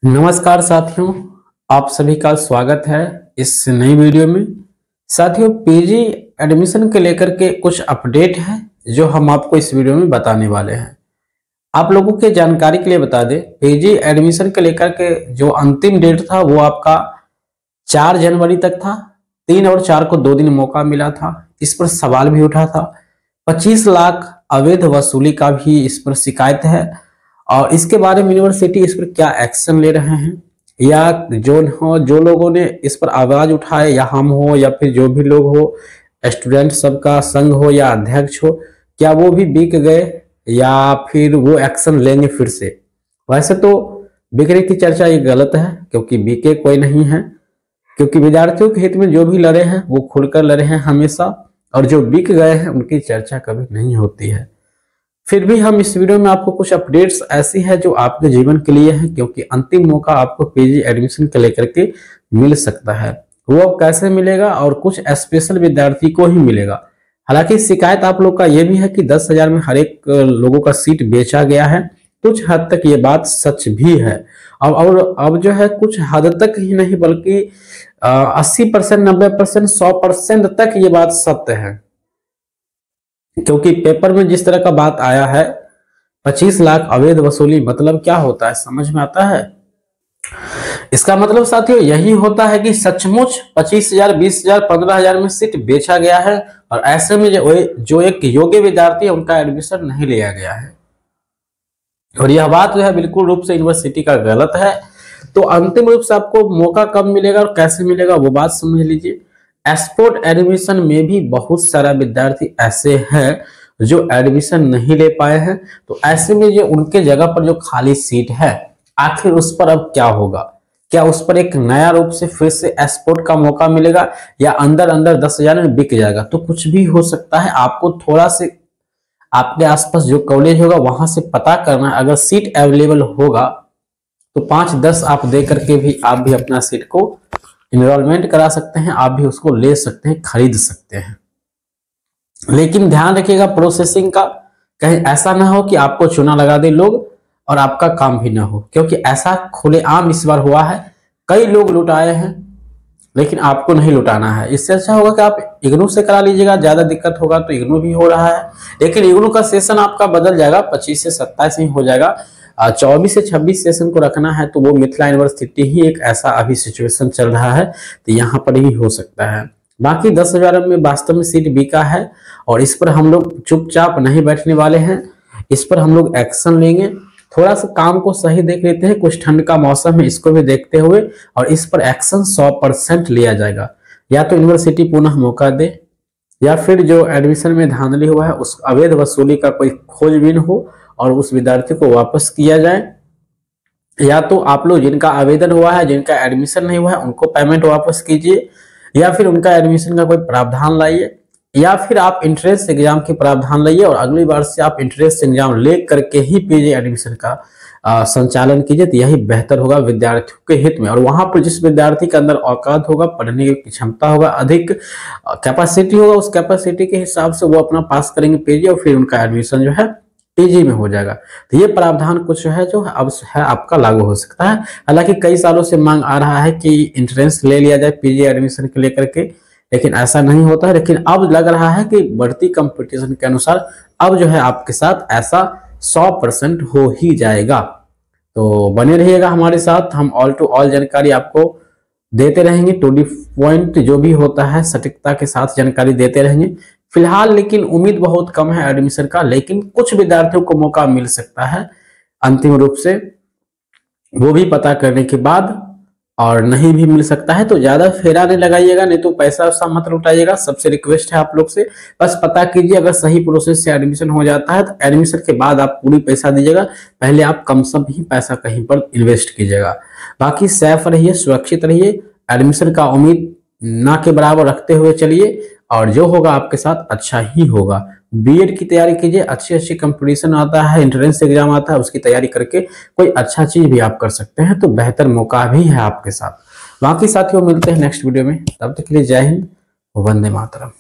नमस्कार साथियों, आप सभी का स्वागत है इस नई वीडियो में। साथियों, पीजी एडमिशन के लेकर के कुछ अपडेट है जो हम आपको इस वीडियो में बताने वाले हैं। आप लोगों के जानकारी के लिए बता दें, पीजी एडमिशन के लेकर के जो अंतिम डेट था वो आपका 4 जनवरी तक था। 3 और 4 को 2 दिन मौका मिला था। इस पर सवाल भी उठा था। 25 लाख अवैध वसूली का भी इस पर शिकायत है और इसके बारे में यूनिवर्सिटी इस पर क्या एक्शन ले रहे हैं, या जो लोगों ने इस पर आवाज उठाए, या हम हो या फिर जो भी लोग हो, स्टूडेंट सबका संघ हो या अध्यक्ष हो, क्या वो भी बिक गए या फिर वो एक्शन लेंगे फिर से। वैसे तो बिकने की चर्चा ये गलत है, क्योंकि बिके कोई नहीं है, क्योंकि विद्यार्थियों के हित में जो भी लड़े हैं वो खुलकर लड़े हैं हमेशा, और जो बिक गए हैं उनकी चर्चा कभी नहीं होती है। फिर भी हम इस वीडियो में आपको कुछ अपडेट्स ऐसी है जो आपके जीवन के लिए है, क्योंकि अंतिम मौका आपको पीजी एडमिशन के लेकर के मिल सकता है। वो अब कैसे मिलेगा और कुछ स्पेशल विद्यार्थी को ही मिलेगा। हालांकि शिकायत आप लोग का ये भी है कि 10,000 में हर एक लोगों का सीट बेचा गया है। कुछ हद तक ये बात सच भी है। अब जो है कुछ हद तक ही नहीं बल्कि 80%, 90%, 100% तक ये बात सत्य है, क्योंकि पेपर में जिस तरह का बात आया है 25 लाख अवैध वसूली, मतलब क्या होता है समझ में आता है? इसका मतलब साथियों यही होता है कि सचमुच 25,000, 20,000, 15,000 में सीट बेचा गया है और ऐसे में जो एक योग्य विद्यार्थी है उनका एडमिशन नहीं लिया गया है। और यह बात जो है बिल्कुल रूप से यूनिवर्सिटी का गलत है। तो अंतिम रूप से आपको मौका कब मिलेगा और कैसे मिलेगा वो बात समझ लीजिए। एक्सपोर्ट एडमिशन में भी बहुत सारा विद्यार्थी ऐसे हैं जो एडमिशन नहीं ले पाए हैं। तो ऐसे में जो उनके जगह पर जो खाली सीट है, आखिर उस पर अब क्या होगा? क्या उस पर एक नया रूप से फिर से एक्सपोर्ट का मौका मिलेगा, या अंदर अंदर 10,000 में बिक जाएगा? तो कुछ भी हो सकता है। आपको थोड़ा से आपके आसपास जो कॉलेज होगा वहां से पता करना है। अगर सीट अवेलेबल होगा तो 5-10 आप दे करके भी आप भी अपना सीट को इनरोलमेंट करा सकते हैं, आप भी उसको ले सकते हैं, खरीद सकते हैं। लेकिन ध्यान रखिएगा प्रोसेसिंग का, कहीं ऐसा ना हो कि आपको चूना लगा दे लोग और आपका काम भी ना हो, क्योंकि ऐसा खुलेआम इस बार हुआ है। कई लोग लुटाए हैं, लेकिन आपको नहीं लुटाना है। इससे अच्छा होगा कि आप इग्नू से करा लीजिएगा। ज्यादा दिक्कत होगा तो इग्नू भी हो रहा है, लेकिन इग्नू का सेशन आपका बदल जाएगा, 25 से 27 ही हो जाएगा। 24 से 26 सेशन को रखना है, तो वो मिथिला यूनिवर्सिटी ही एक ऐसा अभी सिचुएशन चल रहा है, तो यहाँ पर ही हो सकता है। बाकी 10,000 में वास्तव में सीट बिका है और इस पर हम लोग चुपचाप नहीं बैठने वाले हैं। इस पर हम लोग एक्शन लेंगे। थोड़ा सा काम को सही देख लेते हैं, कुछ ठंड का मौसम है, इसको भी देखते हुए, और इस पर एक्शन 100% लिया जाएगा। या तो यूनिवर्सिटी पुनः मौका दे, या फिर जो एडमिशन में धांधली हुआ है उस अवैध वसूली का कोई खोजबीन हो और उस विद्यार्थी को वापस किया जाए। या तो आप लोग जिनका आवेदन हुआ है, जिनका एडमिशन नहीं हुआ है, उनको पेमेंट वापस कीजिए, या फिर उनका एडमिशन का कोई प्रावधान लाइए, या फिर आप इंट्रेंस एग्जाम के प्रावधान लाइए और अगली बार से आप इंट्रेंस एग्जाम ले करके ही पीजी एडमिशन का संचालन कीजिए। तो यही बेहतर होगा विद्यार्थियों के हित में। और वहां पर जिस विद्यार्थी के अंदर औकात होगा, पढ़ने की क्षमता होगा, अधिक कैपेसिटी होगा, उस कैपेसिटी के हिसाब से वो अपना पास करेंगे पीजी, और फिर उनका एडमिशन जो है पीजी में हो जाएगा। तो ये प्रावधान कुछ है जो अब है आपका लागू हो सकता है। हालांकि कई सालों से मांग आ रहा है कि इंट्रेंस ले लिया जाए पीजी एडमिशन के लेकर के, लेकिन ऐसा नहीं होता है। लेकिन अब लग रहा है कि बढ़ती कंपटीशन के अनुसार अब जो है आपके साथ ऐसा 100% हो ही जाएगा। तो बने रहिएगा हमारे साथ, हम ऑल टू ऑल जानकारी आपको देते रहेंगे। टू दी पॉइंट जो भी होता है सटीकता के साथ जानकारी देते रहेंगे। फिलहाल लेकिन उम्मीद बहुत कम है एडमिशन का, लेकिन कुछ विद्यार्थियों को मौका मिल सकता है अंतिम रूप से, वो भी पता करने के बाद, और नहीं भी मिल सकता है तो ज्यादा फेरा नहीं लगाइएगा, नहीं तो पैसा वैसा मत लुटाइएगा। सबसे रिक्वेस्ट है आप लोग से, बस पता कीजिए। अगर सही प्रोसेस से एडमिशन हो जाता है तो एडमिशन के बाद आप पूरी पैसा दीजिएगा, पहले आप कम सम ही पैसा कहीं पर इन्वेस्ट कीजिएगा। बाकी सेफ रहिए, सुरक्षित रहिए, एडमिशन का उम्मीद ना के बराबर रखते हुए चलिए, और जो होगा आपके साथ अच्छा ही होगा। बीएड की तैयारी कीजिए, अच्छी कंपटीशन आता है, एंट्रेंस एग्जाम आता है, उसकी तैयारी करके कोई अच्छा चीज भी आप कर सकते हैं, तो बेहतर मौका भी है आपके साथ। बाकी साथियों मिलते हैं नेक्स्ट वीडियो में, तब तक के लिए जय हिंद, वंदे मातरम।